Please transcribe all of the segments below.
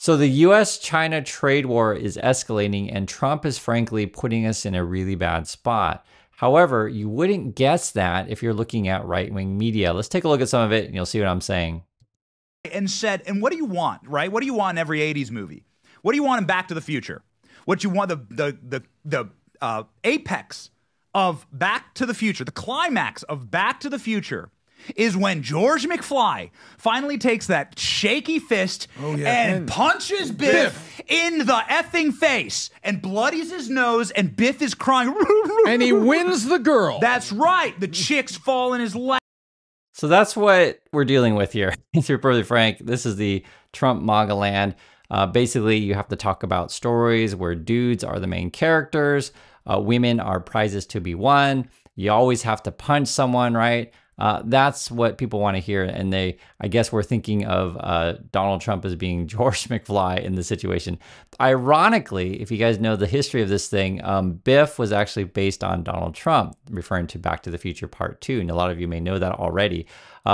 So the US-China trade war is escalating, and Trump is frankly putting us in a really bad spot. However, you wouldn't guess that if you're looking at right-wing media. Let's take a look at some of it, and you'll see what I'm saying. And said, and what do you want, right? What do you want in every 80s movie? What do you want in Back to the Future? What you want, the apex of Back to the Future, the climax of Back to the Future is when George McFly finally takes that shaky fist and punches Biff in the effing face and bloodies his nose, and Biff is crying. And he wins the girl. That's right. The chicks fall in his lap. So that's what we're dealing with here. To be perfectly frank, this is the Trump MAGA land. Basically, you have to talk about stories where dudes are the main characters, women are prizes to be won. You always have to punch someone, right? That's what people want to hear. And I guess we're thinking of Donald Trump as being George McFly in the situation. Ironically, if you guys know the history of this thing, Biff was actually based on Donald Trump, referring to Back to the Future Part 2. And a lot of you may know that already.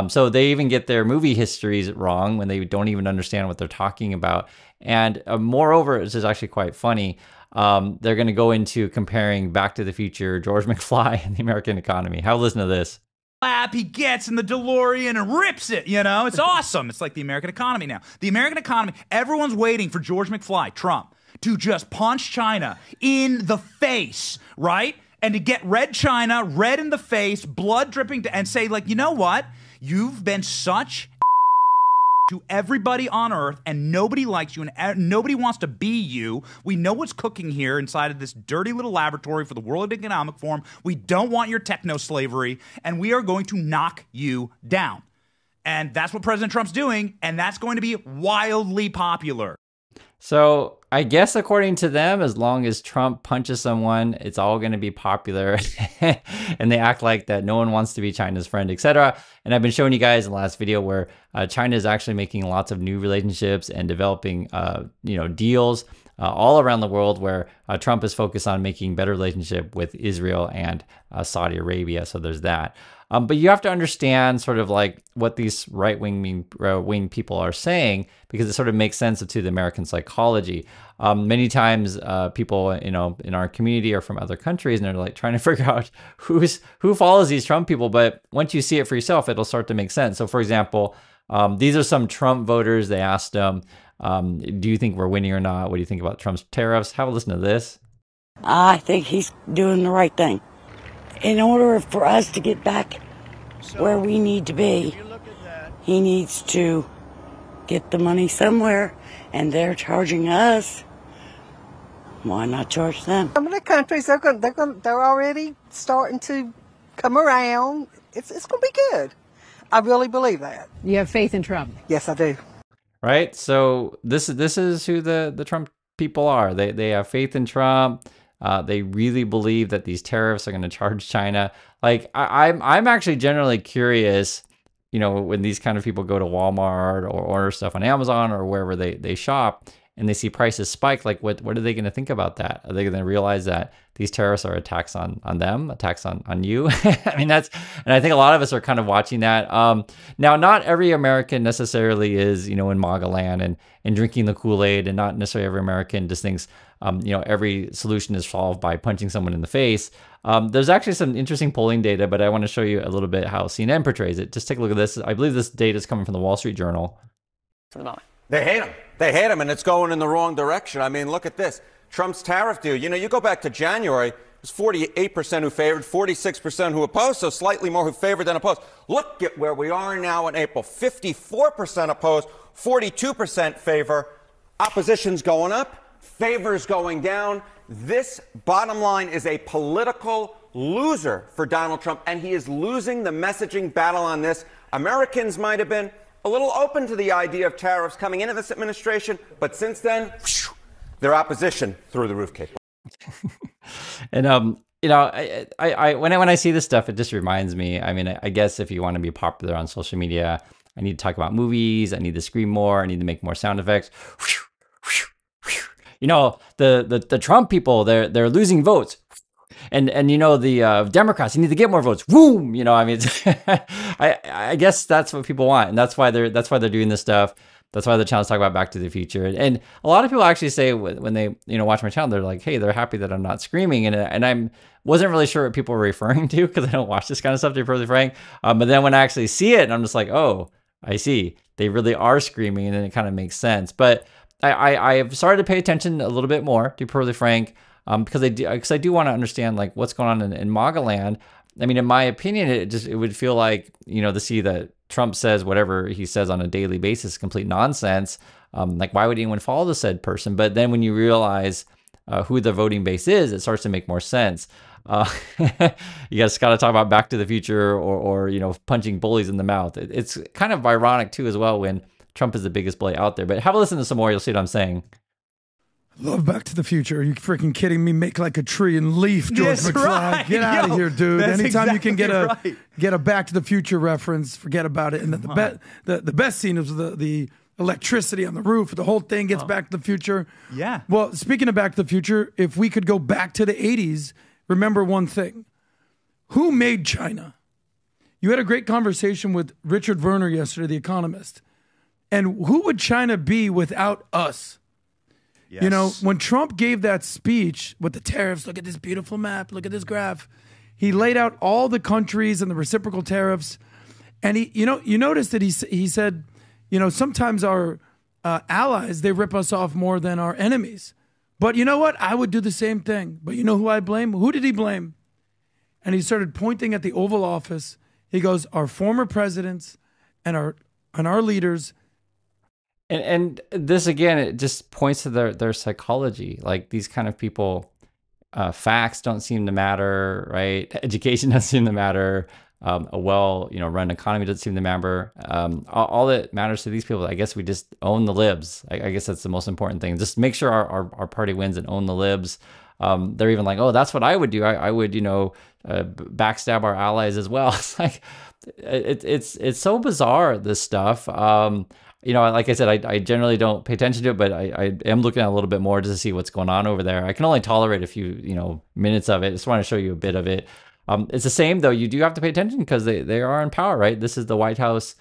So they even get their movie histories wrong when they don't even understand what they're talking about. And moreover, this is actually quite funny. They're going to go into comparing Back to the Future, George McFly, and the American economy. Have a listen to this. Lap he gets in the DeLorean and rips it, you know? It's awesome. It's like the American economy now. The American economy, everyone's waiting for George McFly, Trump, to just punch China in the face, right? And to get red China, red in the face, blood dripping, and say, like, you know what? You've been such to everybody on earth, and nobody likes you, and nobody wants to be you. We know what's cooking here inside of this dirty little laboratory for the World Economic Forum. We don't want your techno-slavery, and we are going to knock you down. And that's what President Trump's doing, and that's going to be wildly popular. So I guess according to them, as long as Trump punches someone, it's all going to be popular. And they act like that no one wants to be China's friend, etc. And I've been showing you guys in the last video where China is actually making lots of new relationships and developing deals all around the world, where Trump is focused on making better relationship with Israel and Saudi Arabia. So there's that. But you have to understand sort of like what these right-wing wing people are saying, because it sort of makes sense to the American psychology. Many times people, in our community are from other countries, and they're like trying to figure out who follows these Trump people. But once you see it for yourself, it'll start to make sense. So for example, these are some Trump voters. They asked them, do you think we're winning or not? What do you think about Trump's tariffs? Have a listen to this. I think he's doing the right thing. In order for us to get back where we need to be, he needs to get the money somewhere, and they're charging us. Why not charge them? Some of the countries, they're already starting to come around. It's going to be good. I really believe that. You have faith in Trump? Yes, I do. Right. So this is who the Trump people are. They have faith in Trump. They really believe that these tariffs are going to charge China. Like I'm actually generally curious, when these kind of people go to Walmart or order stuff on Amazon or wherever they shop, and they see prices spike, like what are they going to think about that? Are they going to realize that these tariffs are a tax on them, a tax on you? I mean, and I think a lot of us are kind of watching that. Now, not every American necessarily is, in MAGA land and drinking the Kool-Aid, and not necessarily every American just thinks, every solution is solved by punching someone in the face. There's actually some interesting polling data, but I want to show you a little bit how CNN portrays it. Just take a look at this. I believe this data is coming from the Wall Street Journal. For the moment. They hate him. They hate him, and it's going in the wrong direction. I mean, look at this. Trump's tariff deal. You go back to January, it was 48% who favored, 46% who opposed, so slightly more who favored than opposed. Look at where we are now in April. 54% opposed, 42% favor. Opposition's going up, favor's going down. This, bottom line, is a political loser for Donald Trump, and he is losing the messaging battle on this. Americans might have been a little open to the idea of tariffs coming into this administration, but since then, their opposition through the roof, Kate. And when I see this stuff, it just reminds me. I mean, I guess if you want to be popular on social media, I need to talk about movies. I need to scream more. I need to make more sound effects. The Trump people, they're losing votes. And the Democrats, you need to get more votes. Boom! I mean, I guess that's what people want, and that's why they're doing this stuff. That's why the channels talk about Back to the Future. And a lot of people actually say when they watch my channel, they're like, hey, they're happy that I'm not screaming. And I'm wasn't really sure what people were referring to because I don't watch this kind of stuff, to be perfectly frank. But then when I actually see it, I'm just like, oh, I see. They really are screaming, and then it kind of makes sense. But I have started to pay attention a little bit more, to be perfectly frank, because I do want to understand like what's going on in MAGA land. I mean, in my opinion, it would feel like, to see that Trump says whatever he says on a daily basis, complete nonsense. Like, why would anyone follow the said person? But then when you realize who the voting base is, it starts to make more sense. You guys got to talk about Back to the Future or punching bullies in the mouth. It's kind of ironic too as well when Trump is the biggest bully out there. But have a listen to some more. You'll see what I'm saying. Love Back to the Future. Are you freaking kidding me? Make like a tree and leaf, George That's McFly. right. Get out of here, dude. That's Anytime you can exactly get a Back to the Future reference, forget about it. And the best scene is the electricity on the roof. The whole thing gets Back to the Future. Yeah. Well, speaking of Back to the Future, if we could go back to the 80s, remember one thing. Who made China? You had a great conversation with Richard Werner yesterday, The Economist. And who would China be without us? Yes. When Trump gave that speech with the tariffs, look at this beautiful map, look at this graph. He laid out all the countries and the reciprocal tariffs. And you notice that he said, sometimes our allies, they rip us off more than our enemies. But you know what? I would do the same thing. But you know who I blame? Who did he blame? And he started pointing at the Oval Office. He goes, our former presidents and our leaders. And this, again, it just points to their psychology. Like, these kind of people, facts don't seem to matter, right? Education doesn't seem to matter. A run economy doesn't seem to matter. All that matters to these people, I guess we just own the libs. I guess that's the most important thing. Just make sure our party wins and own the libs. They're even like, oh, that's what I would do. I would, backstab our allies as well. It's like, it's so bizarre, this stuff. Like I said, I generally don't pay attention to it, but I am looking at a little bit more just to see what's going on over there. I can only tolerate a few, minutes of it. Just want to show you a bit of it. It's the same, though. You do have to pay attention because they are in power, right? This is the White House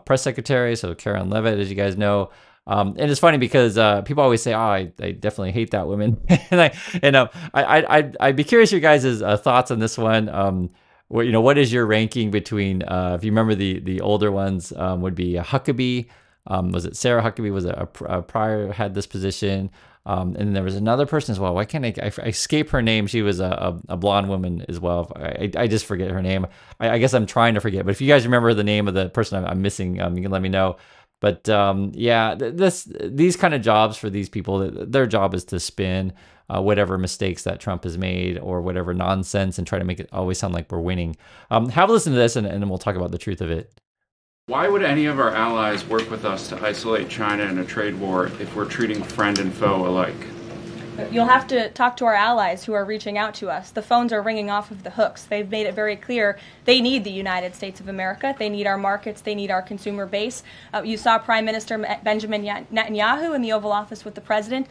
press secretary, so Karen Leavitt, as you guys know. And it's funny because people always say, "Oh, I definitely hate that woman," and I'd be curious your guys' thoughts on this one. What is your ranking between? If you remember the older ones, would be Huckabee. Was it Sarah Huckabee? Was a prior had this position? And then there was another person as well. Why can't I escape her name? She was a blonde woman as well. I just forget her name. I guess I'm trying to forget. But if you guys remember the name of the person I'm missing, you can let me know. But these kind of jobs for these people, their job is to spin whatever mistakes that Trump has made or whatever nonsense and try to make it always sound like we're winning. Have a listen to this and then we'll talk about the truth of it. Why would any of our allies work with us to isolate China in a trade war if we're treating friend and foe alike? You'll have to talk to our allies who are reaching out to us. The phones are ringing off of the hooks. They've made it very clear they need the United States of America. They need our markets. They need our consumer base. You saw Prime Minister Benjamin Netanyahu in the Oval Office with the president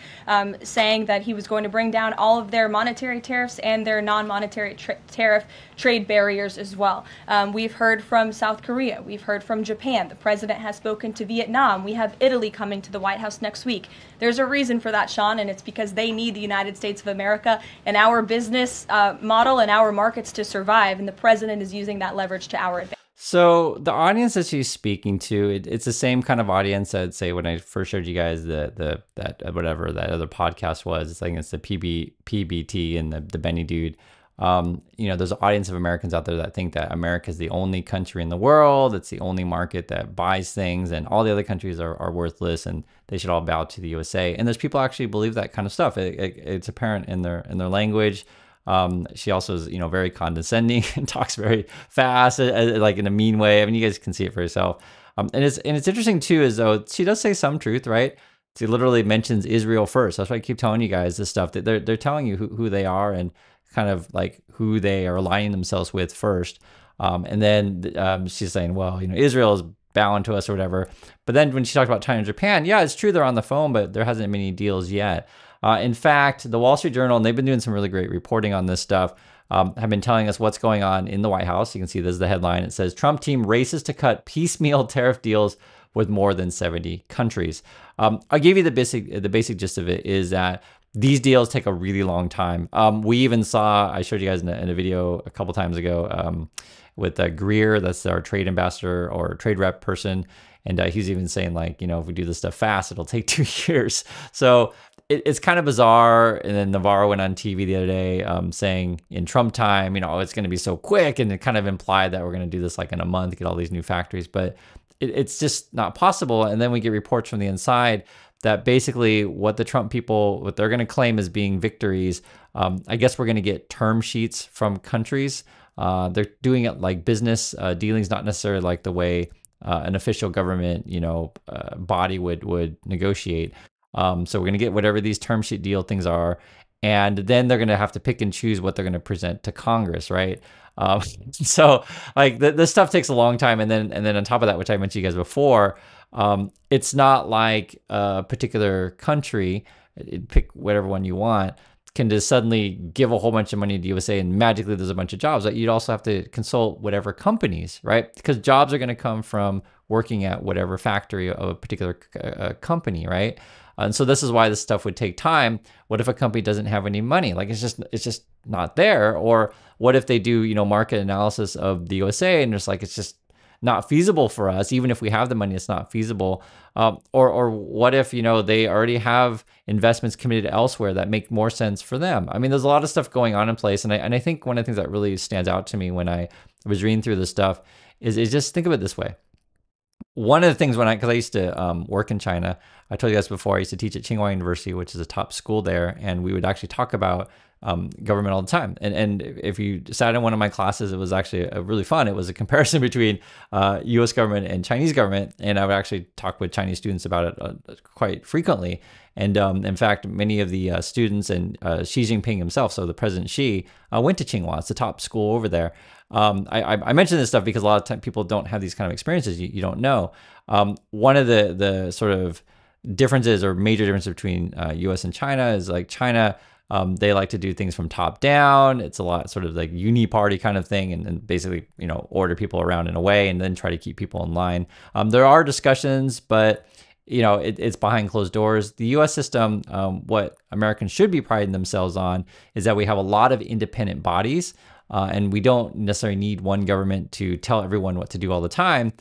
saying that he was going to bring down all of their monetary tariffs and their non-monetary tariff trade barriers as well. We've heard from South Korea. We've heard from Japan. The president has spoken to Vietnam. We have Italy coming to the White House next week. There's a reason for that, Sean, and it's because they need the United States of America and our business model and our markets to survive, and the president is using that leverage to our advantage. So the audience that she's speaking to, it's the same kind of audience that, say, when I first showed you guys that whatever that other podcast was. It's like it's the PBT and the Benny dude. There's an audience of Americans out there that think that America is the only country in the world. It's the only market that buys things, and all the other countries are worthless, and they should all bow to the USA. And there's people actually believe that kind of stuff. It's apparent in their language. She also is, very condescending and talks very fast, like in a mean way. I mean, you guys can see it for yourself. And it's interesting too, is though she does say some truth, right? She literally mentions Israel first. That's why I keep telling you guys this stuff, that they're telling you who they are and kind of like who they are aligning themselves with first. And then she's saying, well, Israel is bound to us or whatever. But then when she talked about China and Japan, yeah, it's true they're on the phone, but there hasn't been any deals yet. In fact, the Wall Street Journal, and they've been doing some really great reporting on this stuff, have been telling us what's going on in the White House. You can see this is the headline. It says, Trump team races to cut piecemeal tariff deals with more than 70 countries. I'll give you the basic gist of it is that these deals take a really long time. We even saw, I showed you guys in a video a couple times ago with Greer, that's our trade ambassador or trade rep person. And he's even saying like, you know, if we do this stuff fast, it'll take 2 years. So it's kind of bizarre. And then Navarro went on TV the other day saying in Trump time, you know, it's going to be so quick. And it kind of implied that we're going to do this like in a month, get all these new factories. But it's just not possible. And then we get reports from the inside that basically what the Trump people, what they're going to claim as being victories, I guess we're going to get term sheets from countries. They're doing it like business dealings, not necessarily like the way an official government, you know, body would negotiate. So we're going to get whatever these term sheet deal things are, and then they're going to have to pick and choose what they're going to present to Congress, right? So like this stuff takes a long time, and then on top of that, which I mentioned to you guys before, it's not like a particular country, pick whatever one you want, can just suddenly give a whole bunch of money to USA and magically there's a bunch of jobs. That you'd also have to consult whatever companies, right? Because jobs are going to come from working at whatever factory of a particular company, right? And so this is why this stuff would take time. What if a company doesn't have any money? Like it's just not there. Or what if they do, you know, market analysis of the USA and it's like it's just not feasible for us. Even if we have the money, it's not feasible. Or what if, you know, they already have investments committed elsewhere that make more sense for them? I mean, there's a lot of stuff going on in place. And I think one of the things that really stands out to me when I was reading through this stuff is just think of it this way. One of the things because I used to work in China, I told you guys before, I used to teach at Tsinghua University, which is a top school there. And we would actually talk about government all the time. And if you sat in one of my classes, it was actually really fun. It was a comparison between US government and Chinese government. And I would actually talk with Chinese students about it quite frequently. And in fact, many of the students and Xi Jinping himself, so the President Xi, went to Tsinghua. It's the top school over there. I mention this stuff because a lot of time people don't have these kind of experiences. You don't know. One of the sort of differences or major differences between US and China is like China, they like to do things from top down. It's a lot sort of like uni-party kind of thing, and basically, you know, order people around in a way and then try to keep people in line. There are discussions, but you know, it's behind closed doors. The US system, what Americans should be priding themselves on is that we have a lot of independent bodies, and we don't necessarily need one government to tell everyone what to do all the time.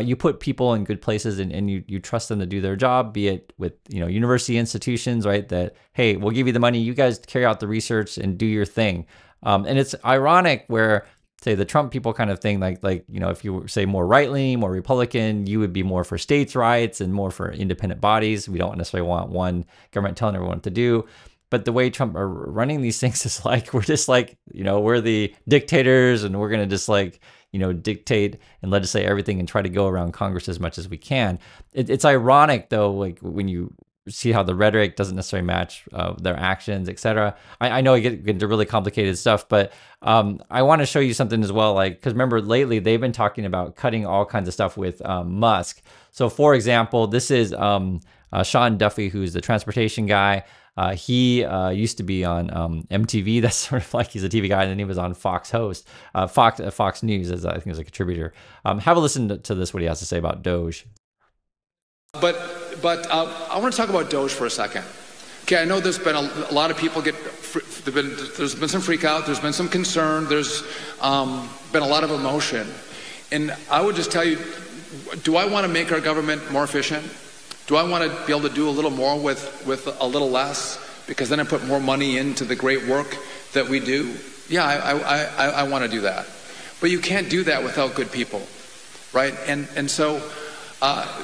You put people in good places and you trust them to do their job, be it with, you know, university institutions, right? That, hey, we'll give you the money, you guys carry out the research and do your thing. And it's ironic where, say, the Trump people kind of thing, like you know, if you were, say, more right-leaning, more Republican, you would be more for states' rights and more for independent bodies. We don't necessarily want one government telling everyone what to do. But the way Trump are running these things is like, we're just like, you know, we're the dictators and we're going to just like, you know, dictate and legislate everything and try to go around Congress as much as we can. It's ironic, though, like when you see how the rhetoric doesn't necessarily match their actions, etc. I know I get into really complicated stuff, but I want to show you something as well. Like, because remember, lately they've been talking about cutting all kinds of stuff with Musk. So, for example, this is Sean Duffy, who's the transportation guy. He used to be on MTV. That's sort of like he's a TV guy, and then he was on Fox News as I think as a contributor. Have a listen to this, what he has to say about Doge. But I want to talk about Doge for a second. Okay, I know there's been a lot of people there's been some freak out, there's been some concern, there's been a lot of emotion. And I would just tell you, do I want to make our government more efficient? Do I want to be able to do a little more with a little less? Because then I put more money into the great work that we do? Yeah, I want to do that. But you can't do that without good people, right? And so,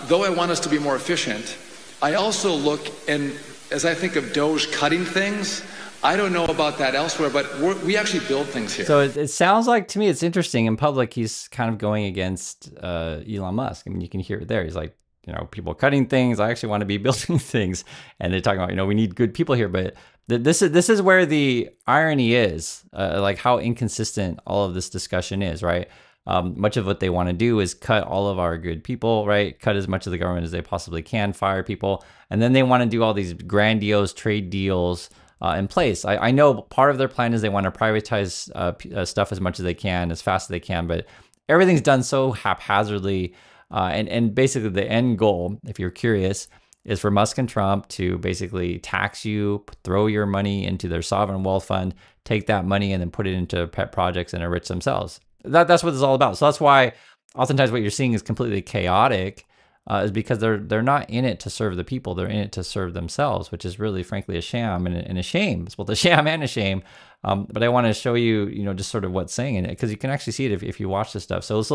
though I want us to be more efficient, I also look, and as I think of Doge cutting things, I don't know about that elsewhere, but we actually build things here. So it sounds like, to me, it's interesting. In public, he's kind of going against Elon Musk. I mean, you can hear it there. He's like, you know, people cutting things. I actually want to be building things. And they're talking about, you know, we need good people here. But this is where the irony is, like how inconsistent all of this discussion is, right? Much of what they want to do is cut all of our good people, right? Cut as much of the government as they possibly can, fire people. And then they want to do all these grandiose trade deals in place. I know part of their plan is they want to privatize stuff as much as they can, as fast as they can, but everything's done so haphazardly. And basically the end goal, if you're curious, is for Musk and Trump to basically tax you, throw your money into their sovereign wealth fund, take that money and then put it into pet projects and enrich themselves. That's what it's all about. So that's why oftentimes what you're seeing is completely chaotic, is because they're not in it to serve the people. They're in it to serve themselves, which is really, frankly, a sham and a shame. It's both a sham and a shame. But I want to show you, just sort of what's saying in it, because you can actually see it if you watch this stuff. So let's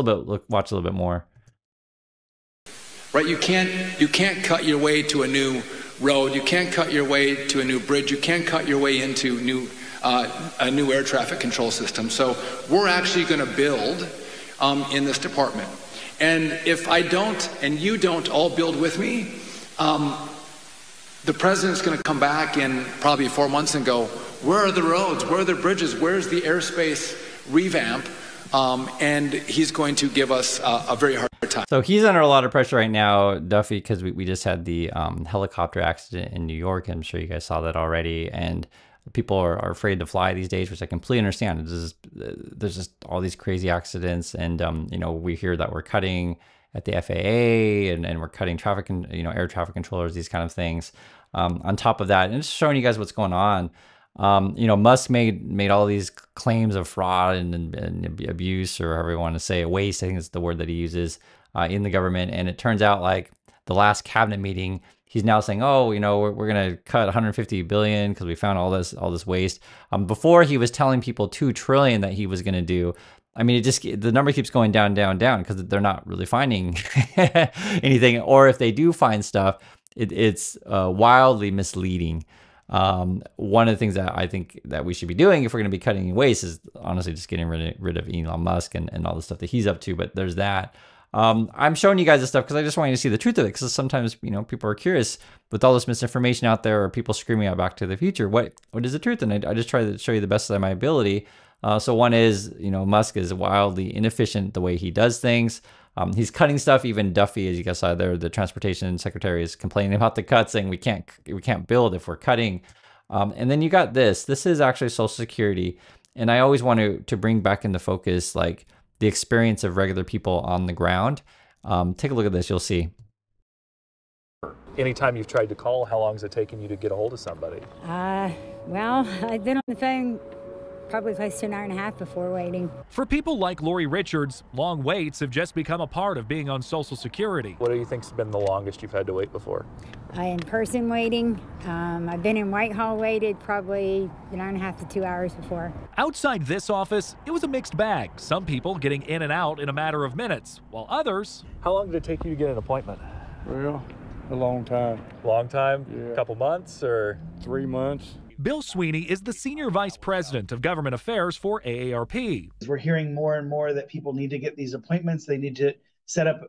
watch a little bit more. Right, you can't cut your way to a new road. You can't cut your way to a new bridge. You can't cut your way into a new air traffic control system. So we're actually going to build in this department. And if I don't, and you don't all build with me, the president's going to come back in probably 4 months and go, where are the roads? Where are the bridges? Where's the airspace revamp? And he's going to give us a very hard time. So he's under a lot of pressure right now, Duffy, because we just had the helicopter accident in New York. I'm sure you guys saw that already. And people are afraid to fly these days, which I completely understand. There's just all these crazy accidents. And, we hear that we're cutting at the FAA and we're cutting traffic, air traffic controllers, these kind of things. On top of that, and just showing you guys what's going on. Musk made all these claims of fraud and abuse, or however you want to say it, waste, I think is the word that he uses, in the government. And it turns out, like, the last cabinet meeting, he's now saying, oh, we're going to cut 150 billion because we found all this waste. Before, he was telling people 2 trillion that he was going to do. I mean, the number keeps going down, down, down, because they're not really finding anything. Or if they do find stuff, it's wildly misleading. One of the things that I think that we should be doing if we're going to be cutting waste is honestly just getting rid of Elon Musk and all the stuff that he's up to. But there's that. I'm showing you guys this stuff because I just want you to see the truth of it. Because sometimes, people are curious with all this misinformation out there, or people screaming out Back to the Future. What is the truth? And I just try to show you the best of my ability. So one is, Musk is wildly inefficient the way he does things. He's cutting stuff. Even Duffy, as you guys saw there, the transportation secretary, is complaining about the cuts, saying we can't build if we're cutting. And then you got this. This is actually Social Security, and I always want to bring back into focus like the experience of regular people on the ground. Take a look at this. You'll see. Anytime you've tried to call, how long has it taken you to get a hold of somebody? Well, I've been on the phone probably close to an hour and a half before waiting. For people like Lori Richards, long waits have just become a part of being on Social Security. What do you think's been the longest you've had to wait before? In-person waiting. I've been in Whitehall waited probably an hour and a half to 2 hours before. Outside this office, it was a mixed bag. Some people getting in and out in a matter of minutes, while others... How long did it take you to get an appointment? Well, a long time. Long time? Yeah. A couple months or? 3 months. Bill Sweeney is the Senior Vice President of Government Affairs for AARP. We're hearing more and more that people need to get these appointments. They need to set up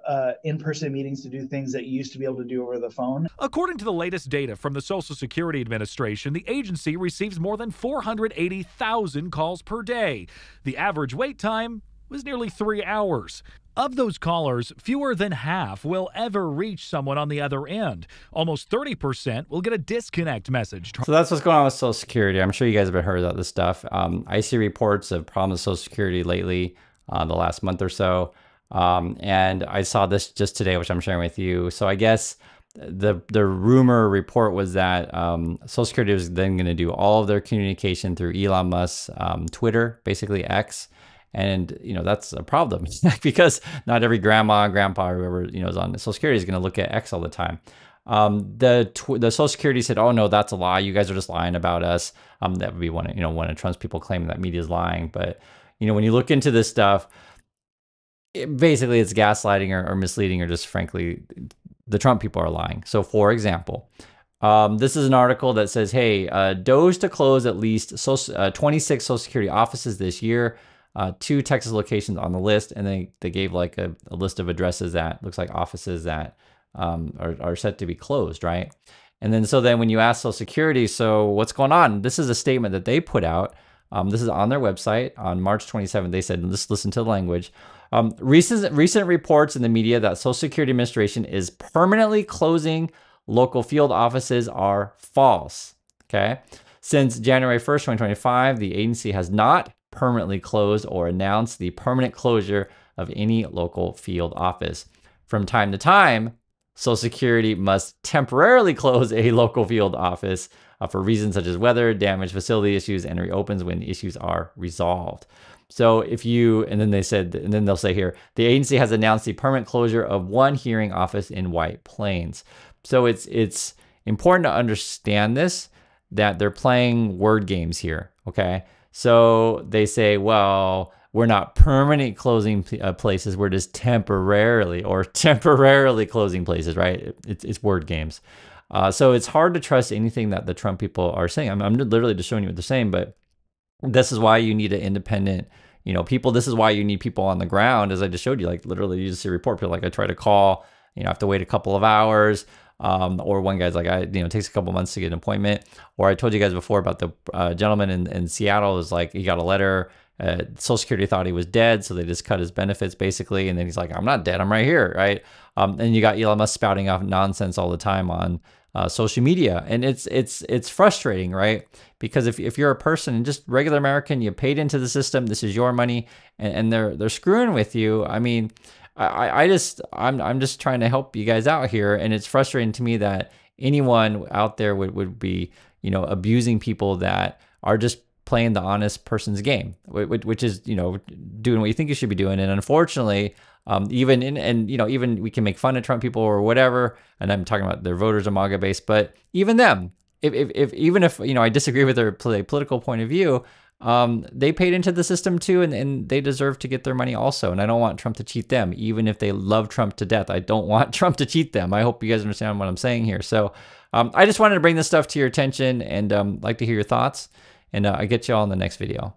in-person meetings to do things that you used to be able to do over the phone. According to the latest data from the Social Security Administration, the agency receives more than 480,000 calls per day. The average wait time was nearly 3 hours. Of those callers, fewer than half will ever reach someone on the other end. Almost 30% will get a disconnect message. So that's what's going on with Social Security. I'm sure you guys have heard about this stuff. I see reports of problems with Social Security lately, the last month or so. And I saw this just today, which I'm sharing with you. So I guess the rumor report was that Social Security was then going to do all of their communication through Elon Musk's Twitter, basically X. And, that's a problem because not every grandma, grandpa, or whoever, is on Social Security is going to look at X all the time. The Social Security said, oh, no, that's a lie. You guys are just lying about us. That would be one of Trump's people claiming that media is lying. But, when you look into this stuff, basically it's gaslighting or misleading, or just frankly, the Trump people are lying. So, for example, this is an article that says, hey, DOJ to close at least 26 Social Security offices this year. 2 Texas locations on the list, and they gave like a list of addresses that looks like offices that are set to be closed, right? And then when you ask Social Security, so what's going on? This is a statement that they put out. This is on their website on March 27th. They said, let's listen to the language. Recent reports in the media that Social Security Administration is permanently closing local field offices are false. Okay. Since January 1st, 2025, the agency has not permanently closed or announced the permanent closure of any local field office. from time to time, Social Security must temporarily close a local field office for reasons such as weather, damage, facility issues, and reopens when issues are resolved. So if you, and then they'll say here, the agency has announced the permanent closure of one hearing office in White Plains. So it's important to understand this, that they're playing word games here, okay? So they say, well, we're not permanently closing places, we're just temporarily closing places, right? It's word games. So it's hard to trust anything that the Trump people are saying. I'm literally just showing you what they're saying, but this is why you need an independent, people. This is why you need people on the ground, as I just showed you. Like literally, you just see a report. People like, I try to call, I have to wait a couple of hours. Or one guy's like, it takes a couple months to get an appointment. Or I told you guys before about the gentleman in Seattle is like, he got a letter. Social Security thought he was dead, so they just cut his benefits basically. And then he's like, I'm not dead, I'm right here, right? And you got Elon Musk spouting off nonsense all the time on social media, and it's frustrating, right? Because if you're a person and just regular American, you paid into the system, this is your money, and they're screwing with you. I mean, I'm just trying to help you guys out here, and it's frustrating to me that anyone out there would be abusing people that are just playing the honest person's game, which is doing what you think you should be doing. And unfortunately, even we can make fun of Trump people or whatever, and I'm talking about their voters are MAGA based, but even them, even if I disagree with their political point of view, they paid into the system too, and they deserve to get their money also. And I don't want Trump to cheat them, even if they love Trump to death. I don't want Trump to cheat them. I hope you guys understand what I'm saying here. So I just wanted to bring this stuff to your attention and like to hear your thoughts. And I'll get you all in the next video.